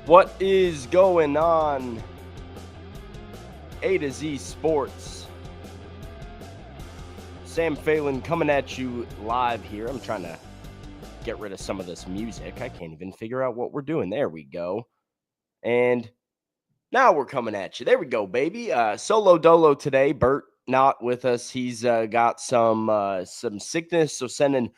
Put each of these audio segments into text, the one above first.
What is going on? A to Z Sports. Sam Phelan coming at you live here. I'm trying to get rid of some of this music. I can't even figure out what we're doing. There we go. And now we're coming at you. There we go, baby. Solo dolo today. Bert not with us. He's got some sickness, so sending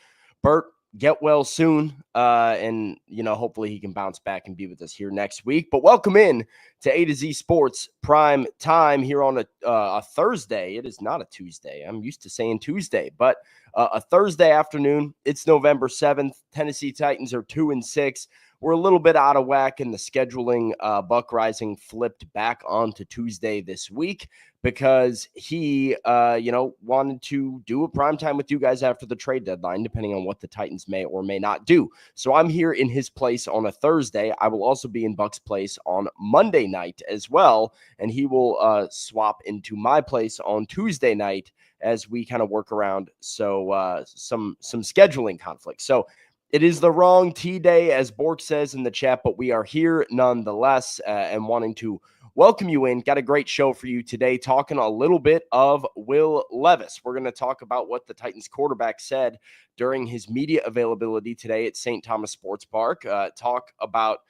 Bert get well soon. And hopefully he can bounce back and be with us here next week. But welcome in to A to Z Sports Prime Time here on a Thursday. It is not a Tuesday. I'm used to saying Tuesday, but a Thursday afternoon. It's November 7th. Tennessee Titans are 2-6. We're a little bit out of whack in the scheduling. Buck Rising flipped back onto Tuesday this week because he, wanted to do a primetime with you guys after the trade deadline, depending on what the Titans may or may not do. So I'm here in his place on a Thursday. I will also be in Buck's place on Monday night as well, and he will swap into my place on Tuesday night as we kind of work around some scheduling conflicts. So it is the wrong T-Day, as Bork says in the chat, but we are here nonetheless and wanting to welcome you in. Got a great show for you today, talking a little bit of Will Levis. We're going to talk about what the Titans quarterback said during his media availability today at St. Thomas Sports Park, talk about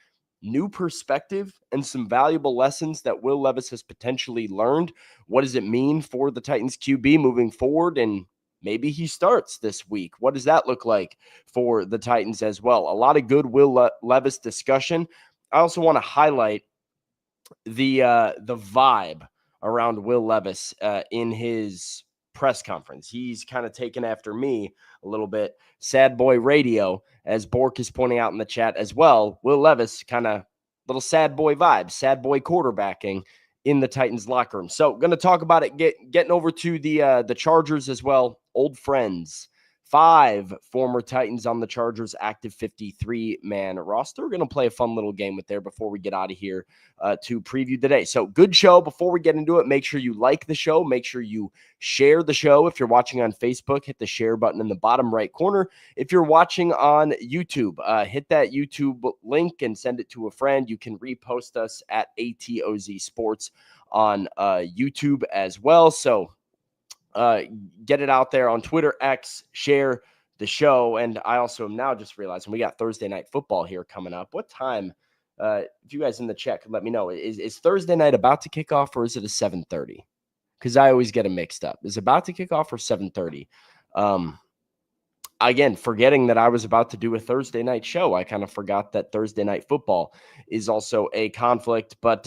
new perspective and some valuable lessons that Will Levis has potentially learned. What does it mean for the Titans QB moving forward, and maybe he starts this week? What does that look like for the Titans as well? A lot of good Will Levis discussion. I also want to highlight the vibe around Will Levis in his press conference. He's kind of taken after me a little bit. Sad boy radio, as Bork is pointing out in the chat as well. Will Levis kind of little sad boy vibes, sad boy quarterbacking in the Titans locker room. So going to talk about it, getting over to the Chargers as well. Old friends. 5 former Titans on the Chargers active 53-man roster. We're going to play a fun little game with there before we get out of here to preview the day. So good show. Before we get into it, make sure you like the show. Make sure you share the show. If you're watching on Facebook, hit the share button in the bottom right corner. If you're watching on YouTube, hit that YouTube link and send it to a friend. You can repost us at ATOZ Sports on YouTube as well. So get it out there on Twitter, X, share the show. And I also am now just realizing we got Thursday night football here coming up. What time? If you guys in the chat could let me know, is Thursday night about to kick off, or is it a 7:30? Because I always get them mixed up. Is it about to kick off or 7:30? Again, forgetting that I was about to do a Thursday night show. I kind of forgot that Thursday night football is also a conflict. But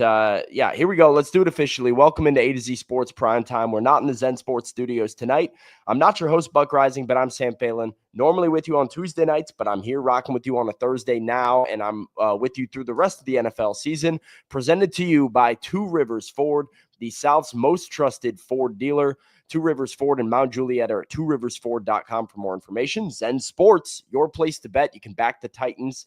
yeah, here we go. Let's do it officially. Welcome into A to Z Sports Prime Time. We're not in the Zen Sports studios tonight. I'm not your host, Buck Rising, but I'm Sam Phelan. Normally with you on Tuesday nights, but I'm here rocking with you on a Thursday now, and I'm with you through the rest of the NFL season. Presented to you by Two Rivers Ford, the South's most trusted Ford dealer. Two Rivers Ford and Mount Juliet are at tworiversford.com for more information. Zen Sports, your place to bet. You can back the Titans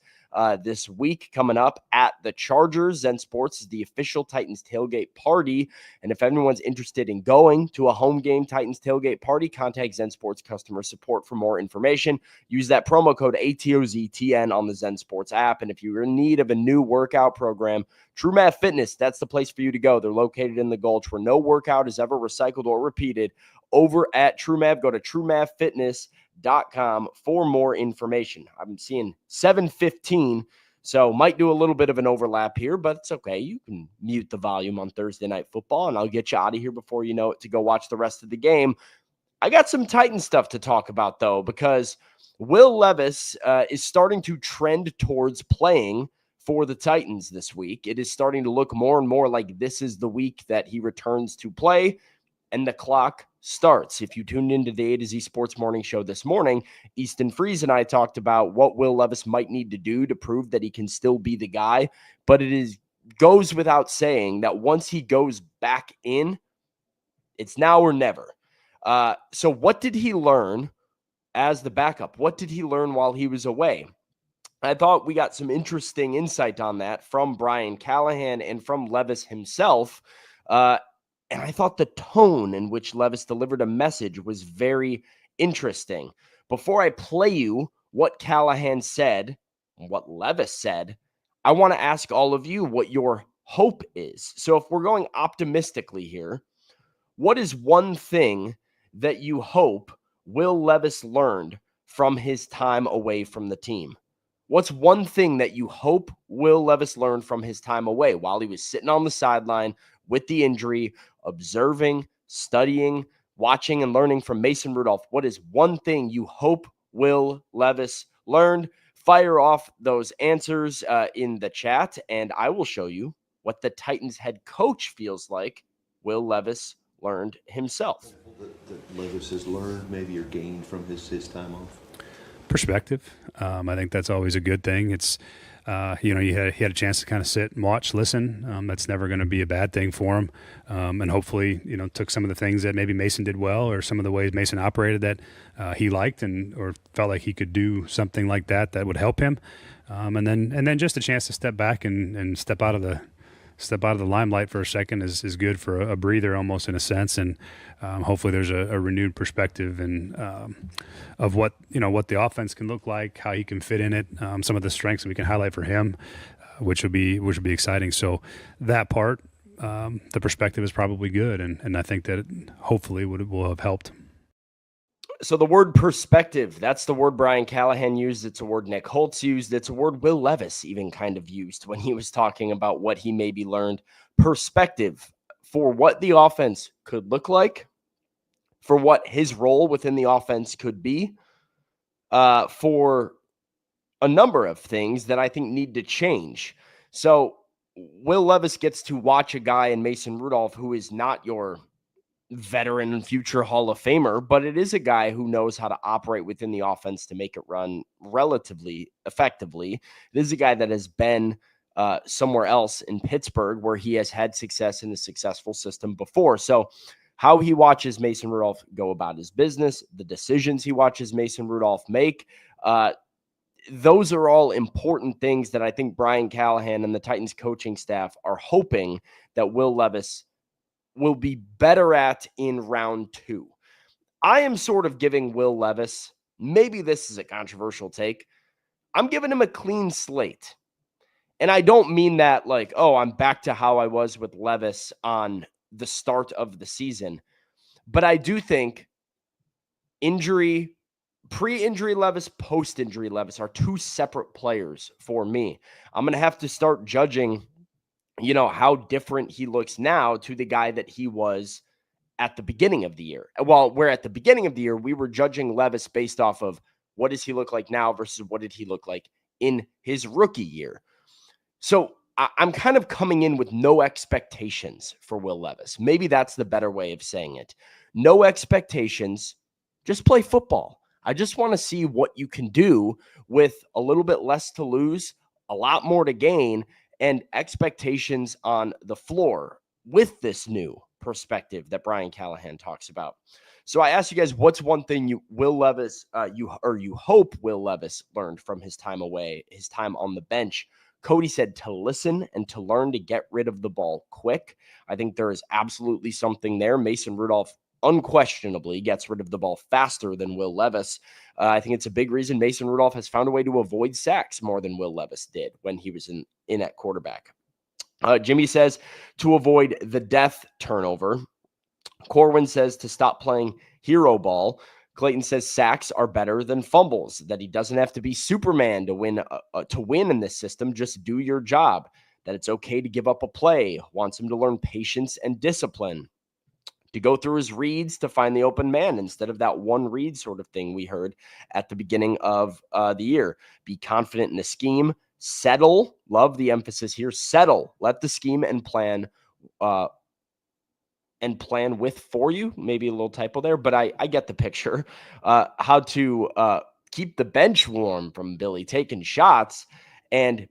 this week coming up at the Chargers. Zen Sports is the official Titans tailgate party. And if anyone's interested in going to a home game Titans tailgate party, contact Zen Sports customer support for more information. Use that promo code ATOZTN on the Zen Sports app. And if you're in need of a new workout program, True Math Fitness, that's the place for you to go. They're located in the Gulch, where no workout is ever recycled or repeated. Over at True Math, go to truemathfitness.com for more information. I'm seeing 7:15, so might do a little bit of an overlap here, but it's okay. You can mute the volume on Thursday Night Football, and I'll get you out of here before you know it to go watch the rest of the game. I got some Titan stuff to talk about, though, because Will Levis is starting to trend towards playing for the Titans this week. It is starting to look more and more like this is the week that he returns to play, and the clock starts. If you tuned into the A to Z Sports Morning Show this morning, Easton Freeze and I talked about what Will Levis might need to do to prove that he can still be the guy, but goes without saying that once he goes back in, it's now or never. So what did he learn as the backup? What did he learn while he was away? I thought we got some interesting insight on that from Brian Callahan and from Levis himself. And I thought the tone in which Levis delivered a message was very interesting. Before I play you what Callahan said, and what Levis said, I want to ask all of you what your hope is. So if we're going optimistically here, what is one thing that you hope Will Levis learned from his time away from the team? What's one thing that you hope Will Levis learned from his time away while he was sitting on the sideline with the injury, observing, studying, watching, and learning from Mason Rudolph? What is one thing you hope Will Levis learned? Fire off those answers in the chat, and I will show you what the Titans head coach feels like Will Levis learned himself. That Levis has learned maybe or gained from his time off? Perspective. I think that's always a good thing. It's he had a chance to kind of sit and watch, listen. That's never going to be a bad thing for him. And hopefully, took some of the things that maybe Mason did well, or some of the ways Mason operated that he liked, and or felt like he could do something like that would help him. And then just a chance to step back and step out of the limelight for a second is good for a breather, almost, in a sense. And hopefully there's a renewed perspective and of what the offense can look like, how he can fit in it, some of the strengths that we can highlight for him, which would be exciting. So that part, the perspective is probably good, and I think that it hopefully will have helped. So the word perspective, that's the word Brian Callahan used. It's a word Nick Holtz used. It's a word Will Levis even kind of used when he was talking about what he maybe learned. Perspective for what the offense could look like, for what his role within the offense could be, for a number of things that I think need to change. So Will Levis gets to watch a guy in Mason Rudolph who is not your veteran and future Hall of Famer, but it is a guy who knows how to operate within the offense to make it run relatively effectively. It is a guy that has been somewhere else in Pittsburgh where he has had success in a successful system before. So how he watches Mason Rudolph go about his business, the decisions he watches Mason Rudolph make, those are all important things that I think Brian Callahan and the Titans coaching staff are hoping that Will Levis will be better at in round 2. I am sort of giving Will Levis, maybe this is a controversial take, I'm giving him a clean slate. And I don't mean that like, oh, I'm back to how I was with Levis on the start of the season. But I do think pre-injury Levis, post-injury Levis are two separate players for me. I'm going to have to start judging how different he looks now to the guy that he was at the beginning of the year. Well, where at the beginning of the year, we were judging Levis based off of what does he look like now versus what did he look like in his rookie year. So I'm kind of coming in with no expectations for Will Levis. Maybe that's the better way of saying it. No expectations, just play football. I just want to see what you can do with a little bit less to lose, a lot more to gain, and expectations on the floor with this new perspective that Brian Callahan talks about. So I asked you guys, what's one thing you hope Will Levis learned from his time away, his time on the bench? Cody said to listen and to learn to get rid of the ball quick. I think there is absolutely something there. Mason Rudolph unquestionably gets rid of the ball faster than Will Levis. I think it's a big reason Mason Rudolph has found a way to avoid sacks more than Will Levis did when he was in at quarterback. Jimmy says to avoid the death turnover. Corwin says to stop playing hero ball. Clayton says sacks are better than fumbles, that he doesn't have to be Superman to win in this system. Just do your job, that it's okay to give up a play. Wants him to learn patience and discipline, to go through his reads to find the open man instead of that one read sort of thing we heard at the beginning of the year. Be confident in the scheme. Settle. Love the emphasis here. Settle. Let the scheme and plan with for you. Maybe a little typo there, but I get the picture. How to keep the bench warm from Billy taking shots, and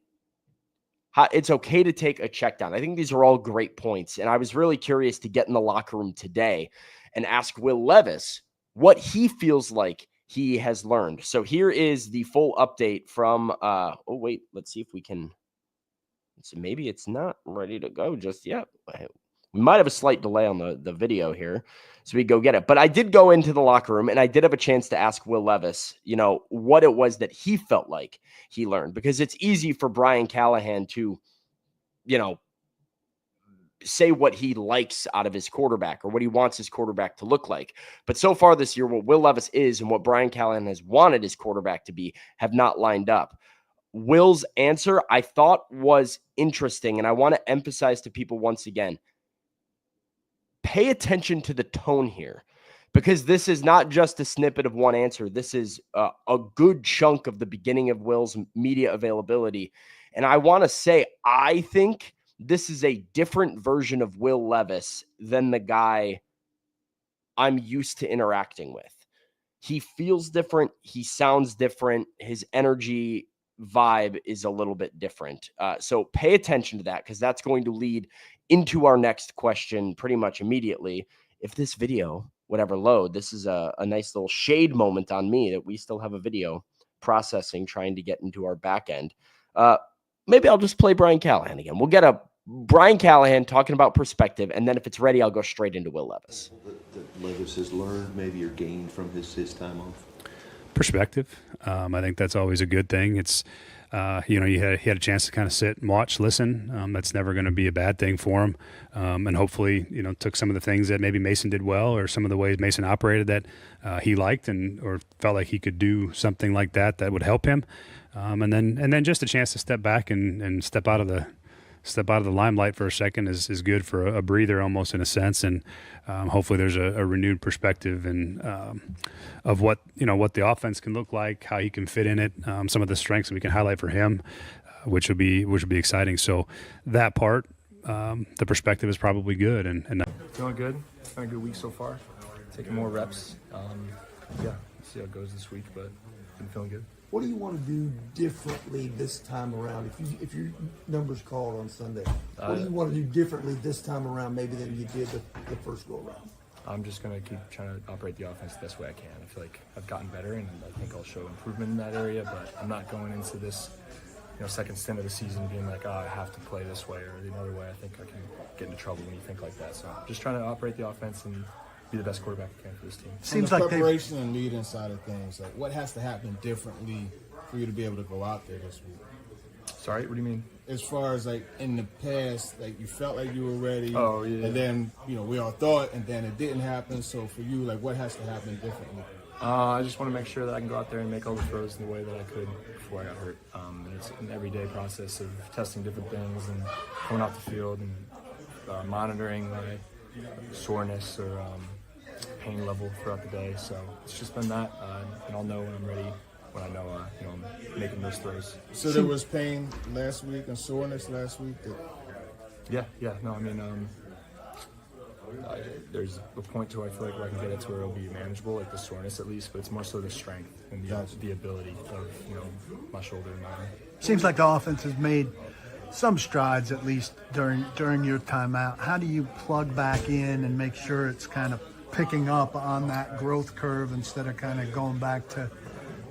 how it's okay to take a check down. I think these are all great points, and I was really curious to get in the locker room today and ask Will Levis what he feels like he has learned. So here is the full update from let's see if we can. So maybe it's not ready to go just yet. We might have a slight delay on the video here, so we go get it. But I did go into the locker room, and I did have a chance to ask Will Levis, what it was that he felt like he learned, because it's easy for Brian Callahan to, say what he likes out of his quarterback or what he wants his quarterback to look like. But so far this year, what Will Levis is and what Brian Callahan has wanted his quarterback to be have not lined up. Will's answer, I thought, was interesting, and I want to emphasize to people once again, pay attention to the tone here, because this is not just a snippet of one answer. This is a good chunk of the beginning of Will's media availability. And I want to say, I think this is a different version of Will Levis than the guy I'm used to interacting with. He feels different. He sounds different. His energy vibe is a little bit different. So pay attention to that, because that's going to lead into our next question pretty much immediately. If this video would ever load, this is a nice little shade moment on me that we still have a video processing, trying to get into our back end. Maybe I'll just play Brian Callahan again. We'll get a Brian Callahan talking about perspective, and then if it's ready, I'll go straight into Will Levis. That Levis has learned maybe or gained from his time off? Perspective. I think that's always a good thing. It's, he had a chance to kind of sit and watch, listen. That's never going to be a bad thing for him. And hopefully, took some of the things that maybe Mason did well, or some of the ways Mason operated that he liked or felt like he could do something like that would help him. And then just a chance to step back and step out of the limelight for a second is good for a breather, almost, in a sense. And hopefully there's a renewed perspective of what the offense can look like, how he can fit in it, some of the strengths that we can highlight for him, which will be exciting. So that part, the perspective is probably good. And feeling good. It's been a good week so far. Taking more reps. See how it goes this week, but been feeling good. What do you want to do differently this time around? If your number's called on Sunday, what do you want to do differently this time around, maybe than you did the first go around? I'm just going to keep trying to operate the offense the best way I can. I feel like I've gotten better, and I think I'll show improvement in that area, but I'm not going into this second stint of the season being like, I have to play this way or the other way. I think I can get into trouble when you think like that. So just trying to operate the offense and be the best quarterback I can for this team. Seems like preparation and leading side of things, like what has to happen differently for you to be able to go out there this week? Sorry, what do you mean? As far as like in the past, like you felt like you were ready, and then we all thought, and then it didn't happen. So for you, like what has to happen differently? I just want to make sure that I can go out there and make all the throws in the way that I could before I got hurt. It's an everyday process of testing different things and going off the field and monitoring my soreness or pain level throughout the day. So it's just been that, and I'll know when I'm ready, when I know I'm making those throws. So there was pain last week and soreness last week? There's a point to where I feel like I can get it to where it'll be manageable, like the soreness at least, but it's more so the strength and the ability of my shoulder and my arm. Seems like the offense has made some strides, at least during your timeout. How do you plug back in and make sure it's kind of picking up on that growth curve instead of kind of going back to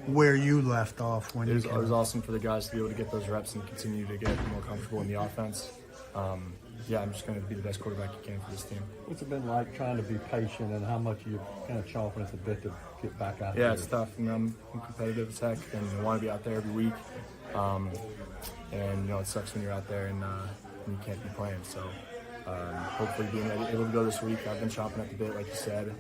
where you left off when it was awesome for the guys to be able to get those reps and continue to get more comfortable in the offense. I'm just going to be the best quarterback you can for this team. What's it been like trying to be patient, and how much you're kind of chomping at the bit to get back out there? Yeah, it's tough, and I'm competitive as heck, and I want to be out there every week. It sucks when you're out there and you can't be playing. So hopefully being able to go this week. I've been chomping at the bit, like you said.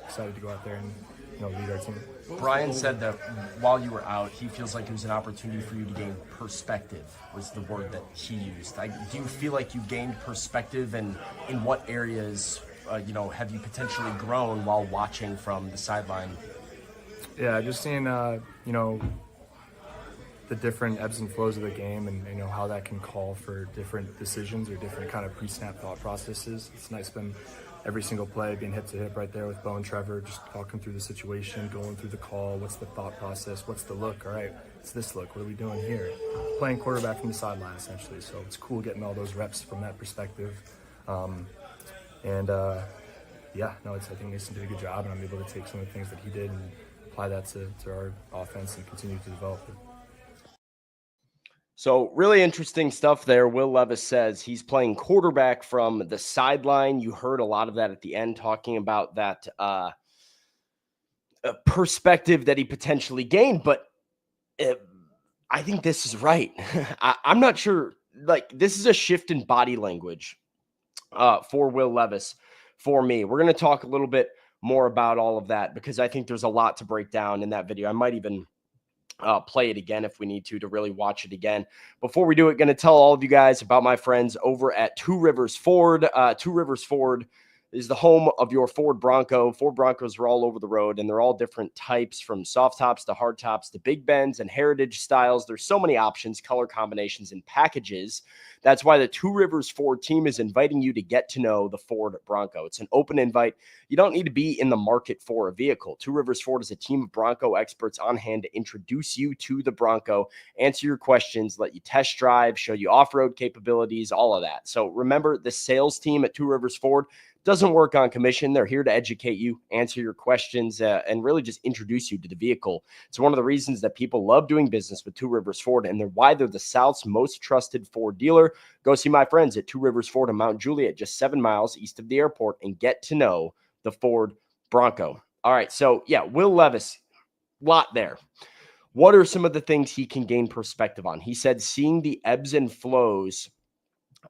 Excited to go out there and lead our team. Brian said that while you were out, he feels like it was an opportunity for you to gain perspective, was the word that he used. Do you feel like you gained perspective, and in what areas, have you potentially grown while watching from the sideline? Yeah, just seeing, the different ebbs and flows of the game and, how that can call for different decisions or different kind of pre-snap thought processes. It's nice been every single play being hip to hip right there with Bo and Trevor, just talking through the situation, going through the call, what's the thought process, what's the look, all right, it's this look, what are we doing here? Playing quarterback from the sideline, essentially, so it's cool getting all those reps from that perspective. I think Mason did a good job, and I'm able to take some of the things that he did and apply that to our offense and continue to develop it. So, really interesting stuff there. Will Levis says he's playing quarterback from the sideline. You heard a lot of that at the end, talking about that perspective that he potentially gained. But I think this is right. I'm not sure. Like, this is a shift in body language for Will Levis for me. We're going to talk a little bit more about all of that because I think there's a lot to break down in that video. I might even play it again if we need to really watch it again. Before we do it, going to tell all of you guys about my friends over at Two Rivers Ford. Two Rivers Ford is the home of your Ford Bronco. Ford Broncos are all over the road, and they're all different types, from soft tops to hard tops to big bends and heritage styles. There's so many options, color combinations, and packages. That's why the Two Rivers Ford team is inviting you to get to know the Ford Bronco. It's an open invite. You don't need to be in the market for a vehicle. Two Rivers Ford is a team of Bronco experts on hand to introduce you to the Bronco, answer your questions, let you test drive, show you off-road capabilities, all of that. So remember, the sales team at Two Rivers Ford doesn't work on commission. They're here to educate you, answer your questions, and really just introduce you to the vehicle. It's one of the reasons that people love doing business with Two Rivers Ford, and why they're the South's most trusted Ford dealer. Go see my friends at Two Rivers Ford in Mount Juliet, just 7 miles east of the airport, and get to know the Ford Bronco. All right, so yeah, Will Levis, lot there. What are some of the things he can gain perspective on? He said seeing the ebbs and flows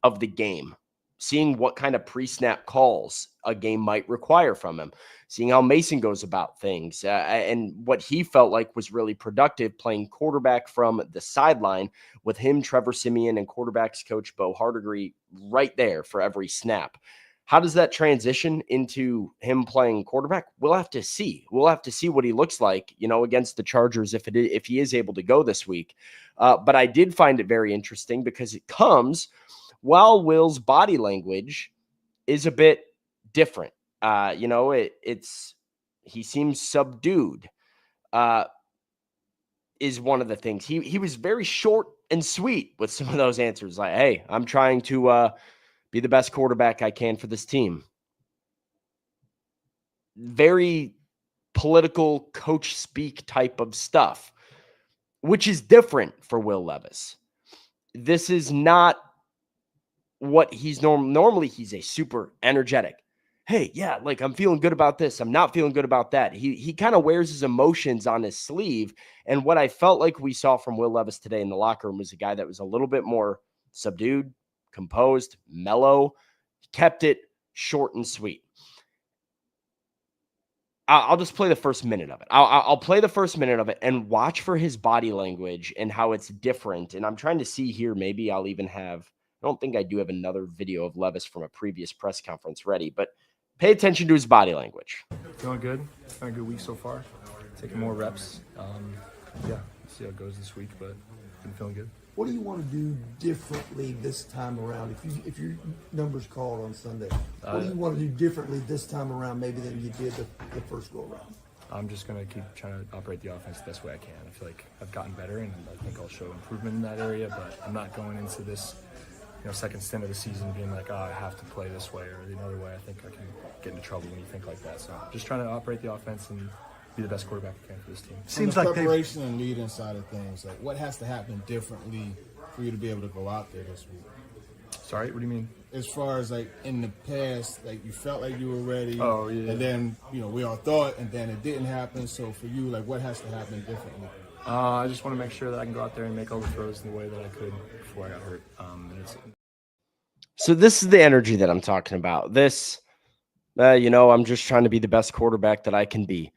of the game, seeing what kind of pre-snap calls a game might require from him, seeing how Mason goes about things, and what he felt like was really productive playing quarterback from the sideline with him, Trevor Siemian, and quarterbacks coach Bo Hardigree right there for every snap. How does that transition into him playing quarterback? We'll have to see. We'll have to see what he looks like, against the Chargers if he is able to go this week. But I did find it very interesting because it comes while Will's body language is a bit different. He seems subdued, is one of the things. He was very short and sweet with some of those answers. Like, hey, I'm trying to be the best quarterback I can for this team. Very political coach speak type of stuff, which is different for Will Levis. This is not what he's normally. He's a super energetic. Hey, yeah, like I'm feeling good about this. I'm not feeling good about that. He kind of wears his emotions on his sleeve. And what I felt like we saw from Will Levis today in the locker room was a guy that was a little bit more subdued, composed, mellow, kept it short and sweet. I'll just play the first minute of it. I'll play the first minute of it and watch for his body language and how it's different. And I'm trying to see here, maybe I'll even have, I don't think I do have another video of Levis from a previous press conference ready, but pay attention to his body language. Feeling good. It's been a good week so far. Taking more reps. Yeah, see how it goes this week, but been feeling good. What do you want to do differently this time around? If your numbers called on Sunday, what do you want to do differently this time around, maybe than you did the first go around? I'm just going to keep trying to operate the offense the best way I can. I feel like I've gotten better, and I think I'll show improvement in that area, but I'm not going into this second stint of the season being like, I have to play this way or the other way. I think I can get into trouble when you think like that. So just trying to operate the offense and be the best quarterback I can for this team. Seems On the like preparation and leading side of things, like what has to happen differently for you to be able to go out there this week? Sorry, what do you mean? As far as like in the past, like you felt like you were ready. Oh, yeah. And then, we all thought, and then it didn't happen. So for you, like what has to happen differently? I just want to make sure that I can go out there and make all the throws in the way that I could before I got hurt. So this is the energy that I'm talking about. This, I'm just trying to be the best quarterback that I can be.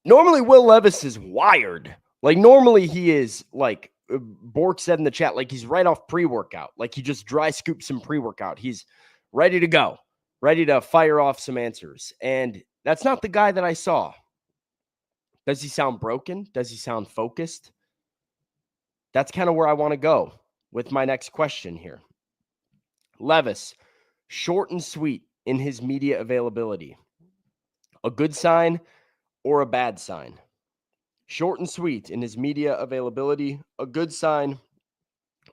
Normally, Will Levis is wired. Like, normally he is, like Bork said in the chat, like he's right off pre-workout. Like he just dry scoops some pre-workout. He's ready to go, ready to fire off some answers. And that's not the guy that I saw. Does he sound broken? Does he sound focused? That's kind of where I want to go with my next question here. Levis, short and sweet in his media availability. A good sign or a bad sign? Short and sweet in his media availability, a good sign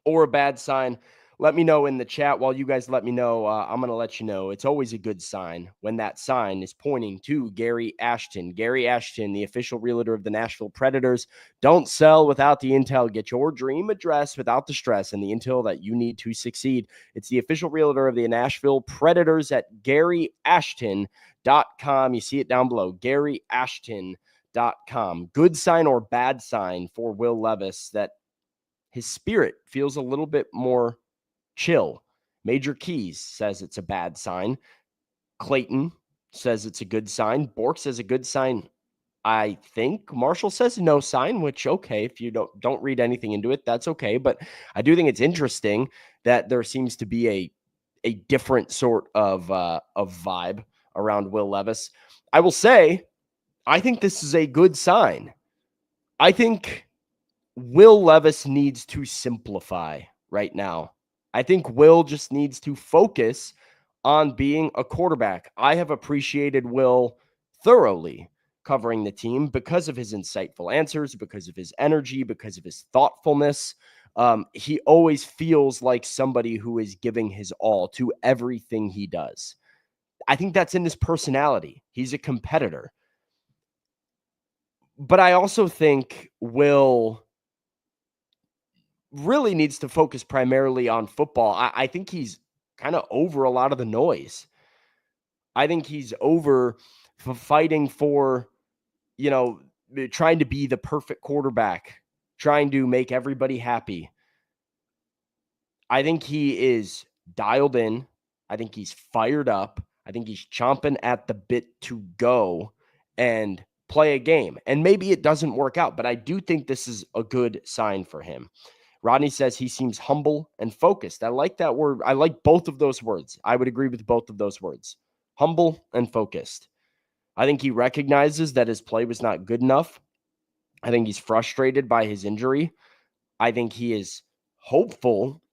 or a bad sign? let me know in the chat. While you guys let me know, I'm going to let you know it's always a good sign when that sign is pointing to Gary Ashton. Gary Ashton, the official realtor of the Nashville Predators. Don't sell without the intel. Get your dream address without the stress and the intel that you need to succeed. It's the official realtor of the Nashville Predators at GaryAshton.com. You see it down below, GaryAshton.com. Good sign or bad sign for Will Levis that his spirit feels a little bit more chill. Major Keys says it's a bad sign. Clayton says it's a good sign. Bork says a good sign. I think Marshall says no sign, which, okay, if you don't read anything into it, that's okay. But I do think it's interesting that there seems to be a different sort of vibe around Will Levis. I will say, I think this is a good sign. I think Will Levis needs to simplify right now. I think Will just needs to focus on being a quarterback. I have appreciated Will thoroughly covering the team because of his insightful answers, because of his energy, because of his thoughtfulness. He always feels like somebody who is giving his all to everything he does. I think that's in his personality. He's a competitor. But I also think Will really needs to focus primarily on football. I think he's kind of over a lot of the noise. I think he's over fighting for, trying to be the perfect quarterback, trying to make everybody happy. I think he is dialed in. I think he's fired up. I think he's chomping at the bit to go and play a game. And maybe it doesn't work out, but I do think this is a good sign for him. Rodney says he seems humble and focused. I like that word. I like both of those words. I would agree with both of those words. Humble and focused. I think he recognizes that his play was not good enough. I think he's frustrated by his injury. I think he is hopeful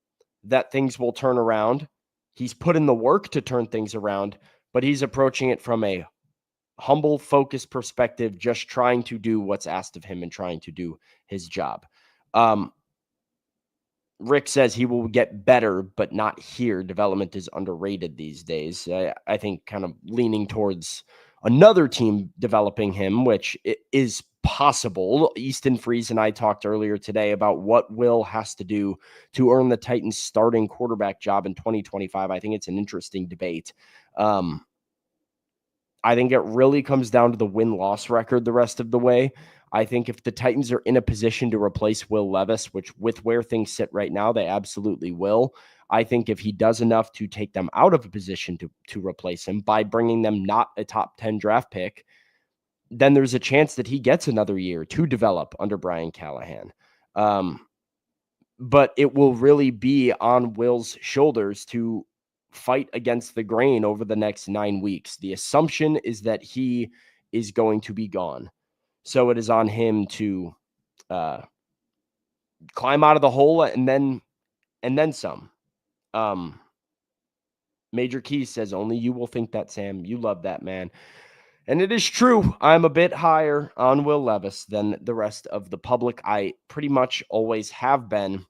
that things will turn around. He's put in the work to turn things around, but he's approaching it from a humble, focused perspective, just trying to do what's asked of him and trying to do his job. Rick says he will get better, but not here. Development is underrated these days. I think kind of leaning towards another team developing him, which is possible. Easton Freeze and I talked earlier today about what Will has to do to earn the Titans starting quarterback job in 2025. I think it's an interesting debate. I think it really comes down to the win-loss record the rest of the way. I think if the Titans are in a position to replace Will Levis, which with where things sit right now, they absolutely will. I think if he does enough to take them out of a position to replace him by bringing them not a top 10 draft pick, then there's a chance that he gets another year to develop under Brian Callahan. But it will really be on Will's shoulders to fight against the grain over the next 9 weeks. The assumption is that he is going to be gone. So it is on him to climb out of the hole and then some. Major Keys says, only you will think that, Sam. You love that, man. And it is true. I'm a bit higher on Will Levis than the rest of the public. I pretty much always have been.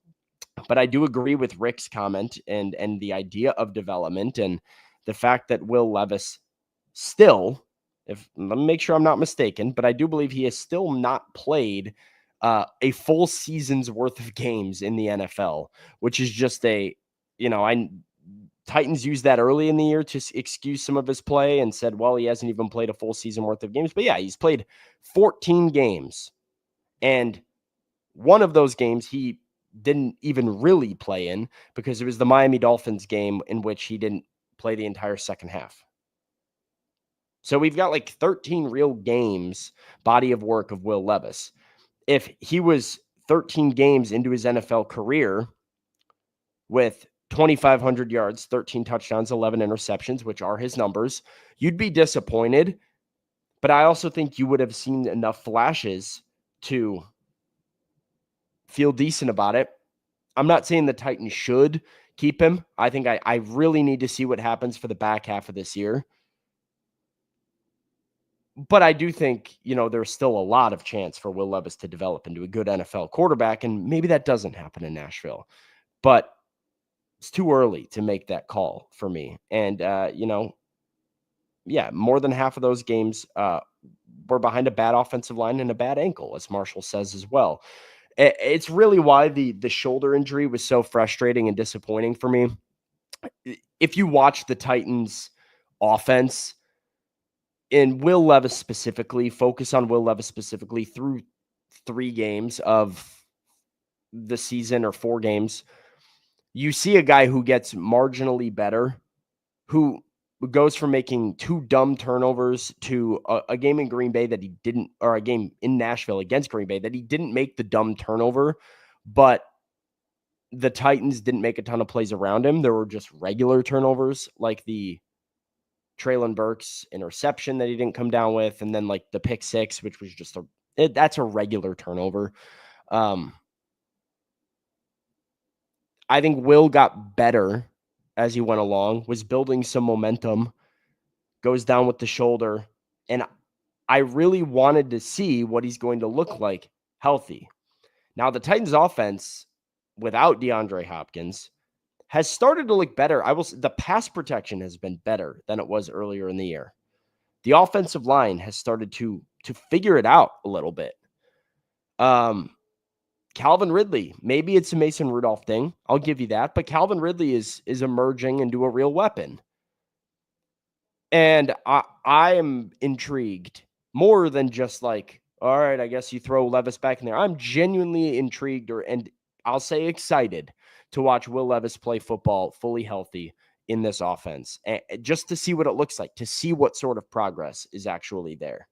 But I do agree with Rick's comment and the idea of development and the fact that Will Levis still, let me make sure I'm not mistaken, but I do believe he has still not played a full season's worth of games in the NFL, which is just Titans used that early in the year to excuse some of his play and said, well, he hasn't even played a full season worth of games. But yeah, he's played 14 games. And one of those games he didn't even really play in because it was the Miami Dolphins game in which he didn't play the entire second half. So we've got like 13 real games, body of work of Will Levis. If he was 13 games into his NFL career with 2,500 yards, 13 touchdowns, 11 interceptions, which are his numbers, you'd be disappointed. But I also think you would have seen enough flashes to feel decent about it. I'm not saying the Titans should keep him. I think I really need to see what happens for the back half of this year. But I do think, there's still a lot of chance for Will Levis to develop into a good NFL quarterback, and maybe that doesn't happen in Nashville. But It's too early to make that call for me. And, more than half of those games were behind a bad offensive line and a bad ankle, as Marshall says as well. It's really why the shoulder injury was so frustrating and disappointing for me. If you watch the Titans offense and Will Levis specifically, focus on Will Levis specifically through 3 games of the season or 4 games, you see a guy who gets marginally better, who goes from making 2 dumb turnovers to a game in Green Bay that he didn't, or a game in Nashville against Green Bay that he didn't make the dumb turnover, but the Titans didn't make a ton of plays around him. There were just regular turnovers, like the Treylon Burks interception that he didn't come down with, and then like the pick 6, which was just that's a regular turnover. I think Will got better as he went along, was building some momentum, goes down with the shoulder, and I really wanted to see what he's going to look like healthy. Now, the Titans offense without DeAndre Hopkins has started to look better. The pass protection has been better than it was earlier in the year. The offensive line has started to figure it out a little bit. Calvin Ridley, maybe it's a Mason Rudolph thing. I'll give you that. But Calvin Ridley is emerging into a real weapon. And I am intrigued more than just like, all right, I guess you throw Levis back in there. I'm genuinely intrigued and I'll say excited to watch Will Levis play football fully healthy in this offense. And just to see what it looks like, to see what sort of progress is actually there.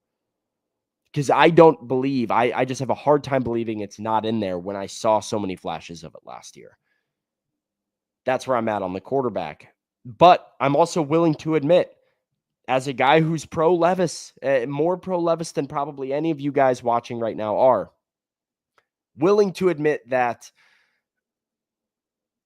Because I don't believe, I just have a hard time believing it's not in there when I saw so many flashes of it last year. That's where I'm at on the quarterback. But I'm also willing to admit, as a guy who's pro Levis, more pro Levis than probably any of you guys watching right now are, willing to admit that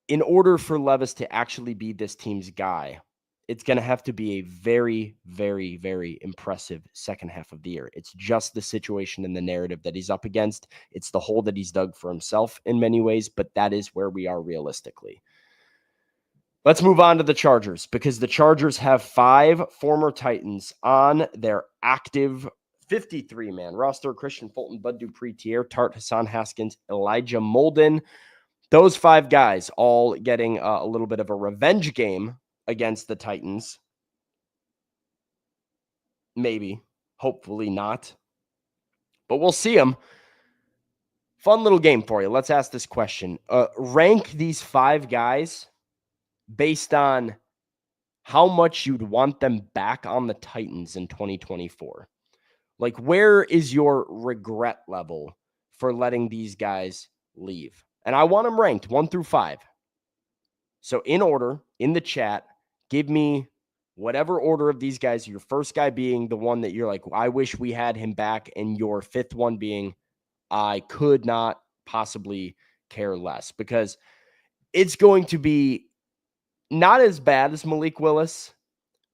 in order for Levis to actually be this team's guy, it's going to have to be a very, very, very impressive second half of the year. It's just the situation and the narrative that he's up against. It's the hole that he's dug for himself in many ways, but that is where we are realistically. Let's move on to the Chargers, because the Chargers have 5 former Titans on their active 53-man roster: Christian Fulton, Bud Dupree, Tier Tart, Hassan Haskins, Elijah Molden. Those 5 guys all getting a little bit of a revenge game against the Titans. Maybe, hopefully not, but we'll see them. Fun little game for you. Let's ask this question. Rank these 5 guys based on how much you'd want them back on the Titans in 2024. Like, where is your regret level for letting these guys leave? And I want them ranked 1 through 5. So in order, in the chat, give me whatever order of these guys, your first guy being the one that you're like, I wish we had him back, and your 5th one being, I could not possibly care less, because it's going to be not as bad as Malik Willis,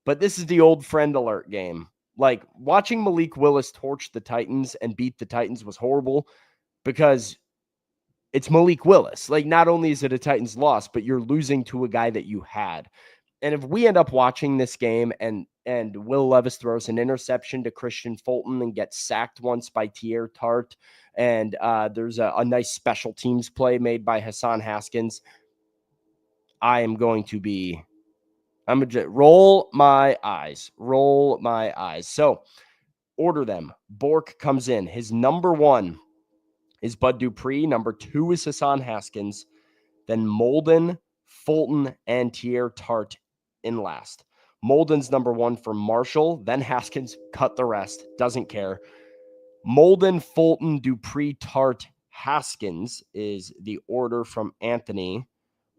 but this is the old friend alert game. Like, watching Malik Willis torch the Titans and beat the Titans was horrible because it's Malik Willis. Like, not only is it a Titans loss, but you're losing to a guy that you had. And if we end up watching this game and Will Levis throws an interception to Christian Fulton and gets sacked once by Tier Tart, and there's a nice special teams play made by Hassan Haskins, I'm going to roll my eyes. So order them. Bork comes in. His number 1 is Bud Dupree. Number 2 is Hassan Haskins. Then Molden, Fulton, and Tier Tart in last. Molden's number 1 for Marshall. Then Haskins, cut the rest. Doesn't care. Molden, Fulton, Dupree, Tart, Haskins is the order from Anthony.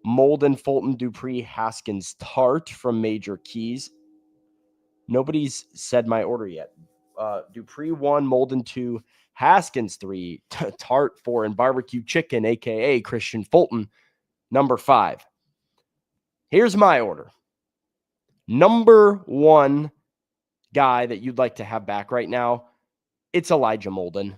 Molden, Fulton, Dupree, Haskins, Tart from Major Keys. Nobody's said my order yet. Dupree 1, Molden 2, Haskins 3, Tart 4, and Barbecue Chicken, a.k.a. Christian Fulton, number 5. Here's my order. Number 1 guy that you'd like to have back right now, it's Elijah Molden.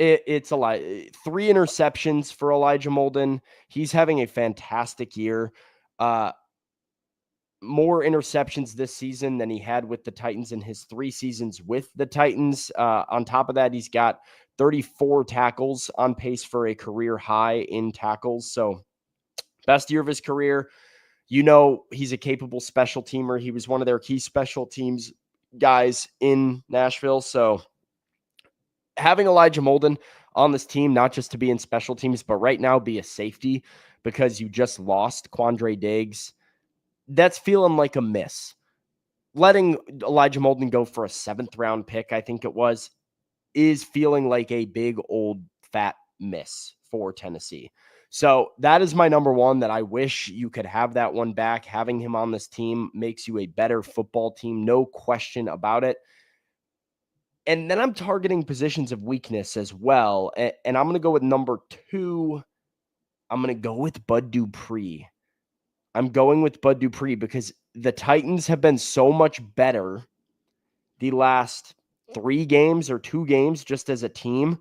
It's a lot. 3 interceptions for Elijah Molden. He's having a fantastic year. More interceptions this season than he had with the Titans in his 3 seasons with the Titans. On top of that, he's got 34 tackles, on pace for a career high in tackles. So best year of his career. He's a capable special teamer. He was one of their key special teams guys in Nashville. So having Elijah Molden on this team, not just to be in special teams, but right now be a safety because you just lost Quandre Diggs, that's feeling like a miss. Letting Elijah Molden go for a 7th round pick, I think it was, is feeling like a big old fat miss for Tennessee. So that is my number one, that I wish you could have that one back. Having him on this team makes you a better football team, no question about it. And then I'm targeting positions of weakness as well. And I'm going to go with number 2. I'm going to go with Bud Dupree. I'm going with Bud Dupree because the Titans have been so much better the last 3 games or 2 games just as a team.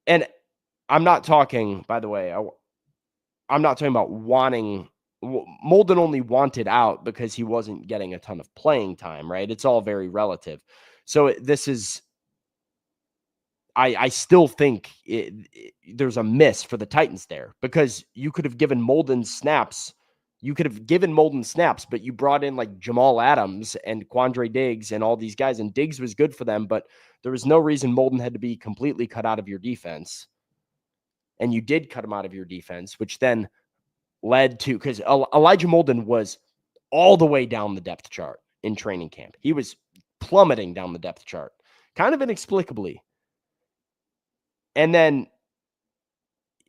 And I'm not talking, by the way, I'm not talking about wanting. Molden only wanted out because he wasn't getting a ton of playing time, right? It's all very relative. So this is, I still think there's a miss for the Titans there because you could have given Molden snaps. But you brought in like Jamal Adams and Quandre Diggs and all these guys, and Diggs was good for them, but there was no reason Molden had to be completely cut out of your defense. And you did cut him out of your defense, which then led to, because Elijah Molden was all the way down the depth chart in training camp. He was plummeting down the depth chart, kind of inexplicably. And then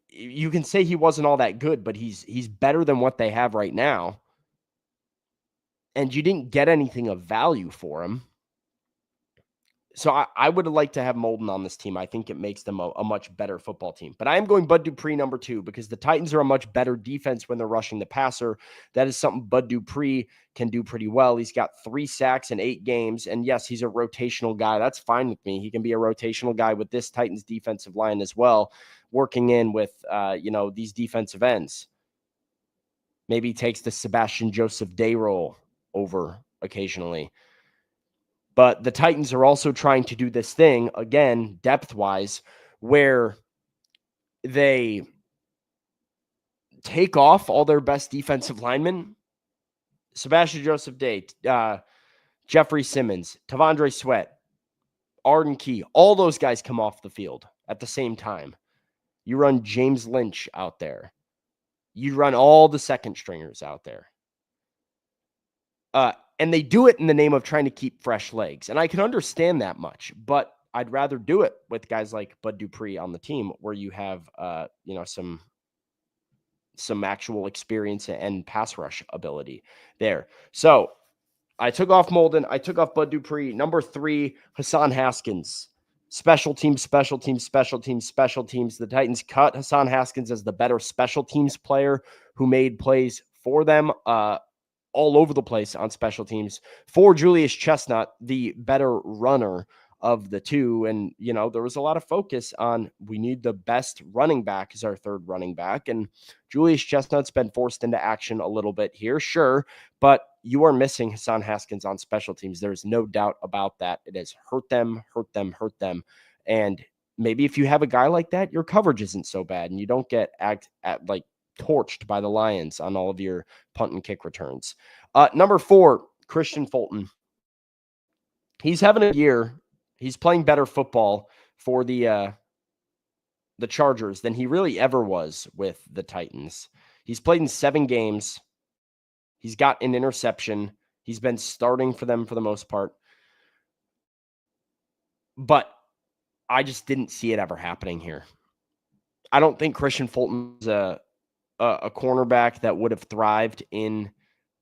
you can say he wasn't all that good, but he's better than what they have right now. And you didn't get anything of value for him. So I would have liked to have Molden on this team. I think it makes them a much better football team. But I am going Bud Dupree number 2 because the Titans are a much better defense when they're rushing the passer. That is something Bud Dupree can do pretty well. He's got 3 sacks in 8 games. And yes, he's a rotational guy. That's fine with me. He can be a rotational guy with this Titans defensive line as well, working in with, these defensive ends. Maybe he takes the Sebastian Joseph Day role over occasionally. But the Titans are also trying to do this thing, again, depth-wise, where they take off all their best defensive linemen. Sebastian Joseph Day, Jeffrey Simmons, Tavondre Sweat, Arden Key, all those guys come off the field at the same time. You run James Lynch out there. You run all the second stringers out there. And they do it in the name of trying to keep fresh legs. And I can understand that much, but I'd rather do it with guys like Bud Dupree on the team where you have, some actual experience and pass rush ability there. So I took off Molden. I took off Bud Dupree. Number 3, Hassan Haskins. Special teams. The Titans cut Hassan Haskins as the better special teams player who made plays for them all over the place on special teams, for Julius Chestnut, the better runner of the two. And, there was a lot of focus on, we need the best running back as our 3rd running back. And Julius Chestnut's been forced into action a little bit here, sure, but you are missing Hassan Haskins on special teams. There's no doubt about that. It has hurt them. And maybe if you have a guy like that, your coverage isn't so bad and you don't get torched by the Lions on all of your punt and kick returns. Number 4, Christian Fulton. He's having a year. He's playing better football for the Chargers than he really ever was with the Titans. He's played in 7 games. He's got an interception. He's been starting for them for the most part. But I just didn't see it ever happening here. I don't think Christian Fulton's a cornerback that would have thrived in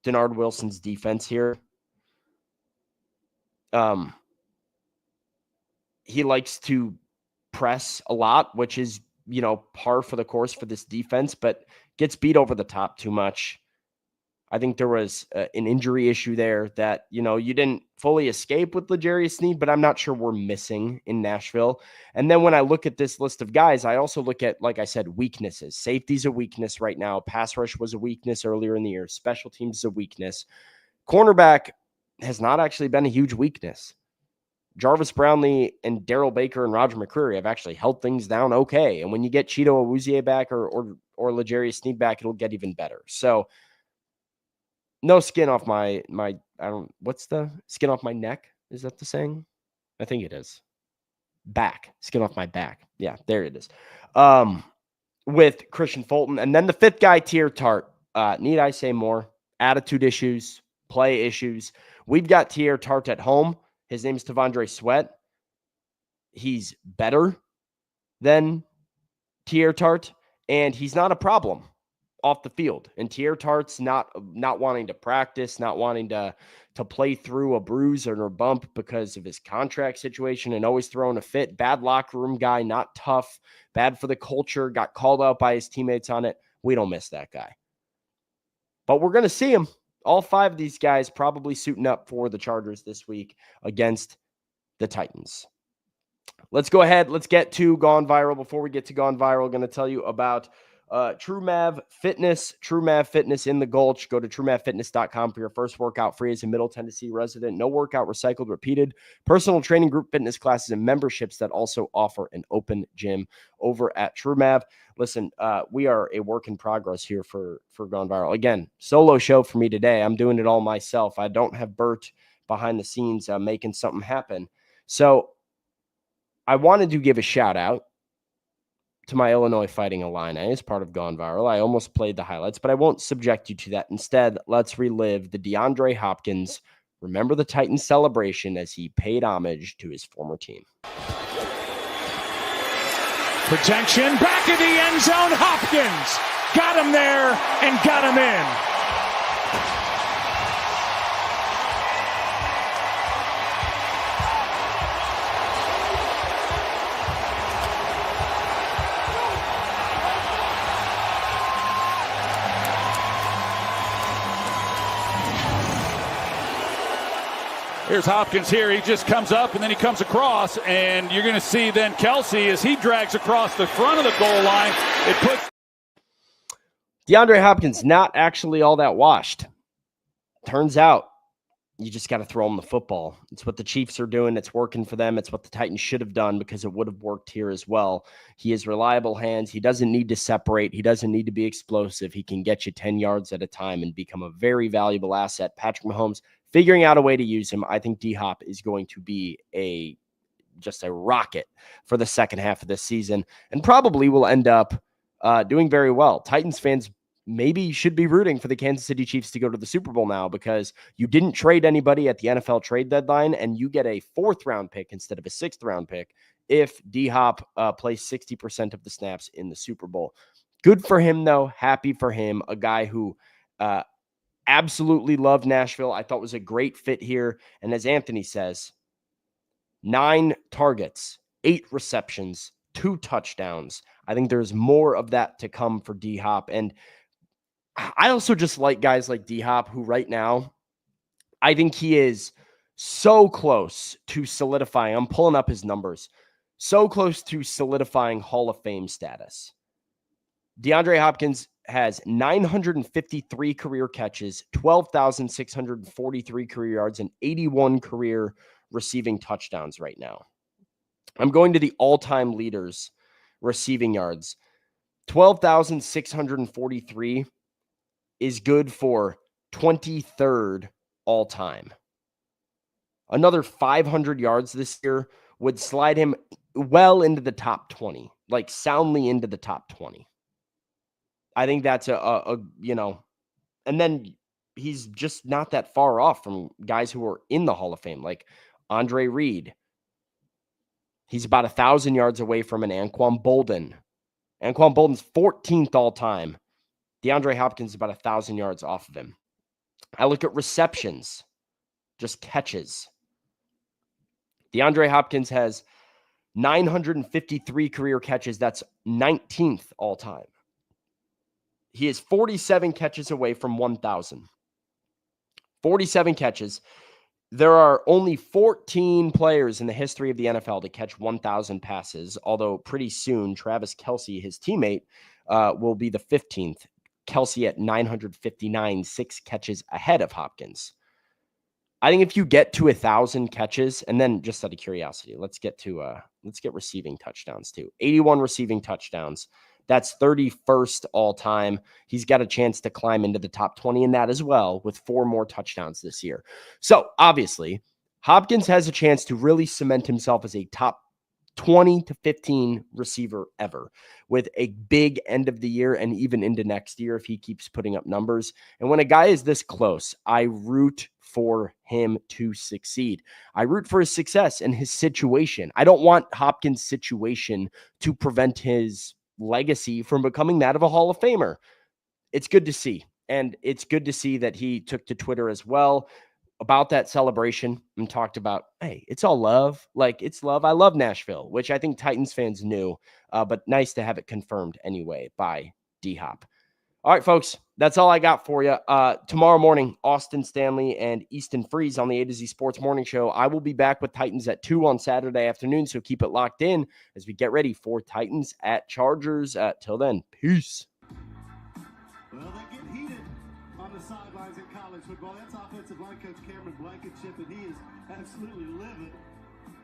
Denard Wilson's defense here. He likes to press a lot, which is, par for the course for this defense, but gets beat over the top too much. I think there was an injury issue there that, you didn't fully escape with L'Jarius Sneed, but I'm not sure we're missing in Nashville. And then when I look at this list of guys, I also look at, like I said, weaknesses. Safety's a weakness right now. Pass rush was a weakness earlier in the year. Special teams is a weakness. Cornerback has not actually been a huge weakness. Jarvis Brownlee and Daryl Baker and Roger McCreary have actually held things down okay. And when you get Cheeto Awuzie back or L'Jarius Sneed back, it'll get even better. So no skin off what's the skin off my neck? Is that the saying? I think it is. Back. Skin off my back. Yeah, there it is. With Christian Fulton. And then the fifth guy, Tier Tart. Need I say more? Attitude issues, play issues. We've got Tier Tart at home. His name is Tavondre Sweat. He's better than Tier Tart, and he's not a problem off the field. And Tier Tart's not wanting to practice, not wanting to play through a bruise or a bump because of his contract situation and always throwing a fit. Bad locker room guy, not tough, bad for the culture, got called out by his teammates on it. We don't miss that guy. But we're going to see him. All five of these guys probably suiting up for the Chargers this week against the Titans. Let's go ahead. Let's get to Gone Viral. Before we get to Gone Viral, I'm going to tell you about TrueMav Fitness. TrueMav Fitness in the Gulch. Go to TrueMavFitness.com for your first workout free as a Middle Tennessee resident. No workout, recycled, repeated. Personal training, group fitness classes, and memberships that also offer an open gym over at TrueMav. Listen, we are a work in progress here for Gone Viral. Again, solo show for me today. I'm doing it all myself. I don't have Bert behind the scenes making something happen. So I wanted to give a shout out to my Illinois Fighting Illini as part of Gone Viral. I almost played the highlights, but I won't subject you to that. Instead, let's relive the DeAndre Hopkins Remember the Titans celebration as he paid homage to his former team. Protection, back of the end zone, Hopkins got him there and got him in. Here's Hopkins here. He just comes up and then he comes across, and you're going to see then Kelsey as he drags across the front of the goal line. It puts DeAndre Hopkins not actually all that washed. Turns out you just got to throw him the football. It's what the Chiefs are doing. It's working for them. It's what the Titans should have done because it would have worked here as well. He has reliable hands. He doesn't need to separate. He doesn't need to be explosive. He can get you 10 yards at a time and become a very valuable asset. Patrick Mahomes figuring out a way to use him. I think D-Hop is going to be just a rocket for the second half of this season and probably will end up doing very well. Titans fans maybe should be rooting for the Kansas City Chiefs to go to the Super Bowl now because you didn't trade anybody at the NFL trade deadline and you get a 4th round pick instead of a 6th round pick if D-Hop plays 60% of the snaps in the Super Bowl. Good for him, though. Happy for him. A guy who absolutely loved Nashville. I thought was a great fit here. And as Anthony says, 9 targets, 8 receptions, 2 touchdowns. I think there's more of that to come for D-Hop. And I also just like guys like D-Hop who right now, I think he is so close to solidifying. I'm pulling up his numbers. So close to solidifying Hall of Fame status. DeAndre Hopkins has 953 career catches, 12,643 career yards, and 81 career receiving touchdowns right now. I'm going to the all-time leaders receiving yards. 12,643 is good for 23rd all-time. Another 500 yards this year would slide him well into the top 20, like soundly into the top 20. I think that's and then he's just not that far off from guys who are in the Hall of Fame, like Andre Reed. He's about 1,000 yards away from an Anquan Boldin. Anquan Boldin's 14th all time. DeAndre Hopkins is about 1,000 yards off of him. I look at receptions, just catches. DeAndre Hopkins has 953 career catches. That's 19th all time. He is 47 catches away from 1,000. 47 catches. There are only 14 players in the history of the NFL to catch 1,000 passes, although pretty soon Travis Kelce, his teammate, will be the 15th. Kelce at 959, 6 catches ahead of Hopkins. I think if you get to 1,000 catches, and then just out of curiosity, let's get receiving touchdowns too. 81 receiving touchdowns. That's 31st all time. He's got a chance to climb into the top 20 in that as well with 4 more touchdowns this year. So obviously, Hopkins has a chance to really cement himself as a top 20 to 15 receiver ever with a big end of the year and even into next year if he keeps putting up numbers. And when a guy is this close, I root for him to succeed. I root for his success and his situation. I don't want Hopkins' situation to prevent his legacy from becoming that of a Hall of Famer. It's good to see. And it's good to see that he took to Twitter as well about that celebration and talked about, hey, it's all love. Like, it's love. I love Nashville, which I think Titans fans knew, but nice to have it confirmed anyway by D-Hop. All right, folks, that's all I got for you. Tomorrow morning, Austin Stanley and Easton Freeze on the A to Z Sports Morning Show. I will be back with Titans at 2 on Saturday afternoon, so keep it locked in as we get ready for Titans at Chargers. Till then, peace. Well, they get heated on the sidelines in college football. That's offensive line coach Cameron Blankenship, and he is absolutely livid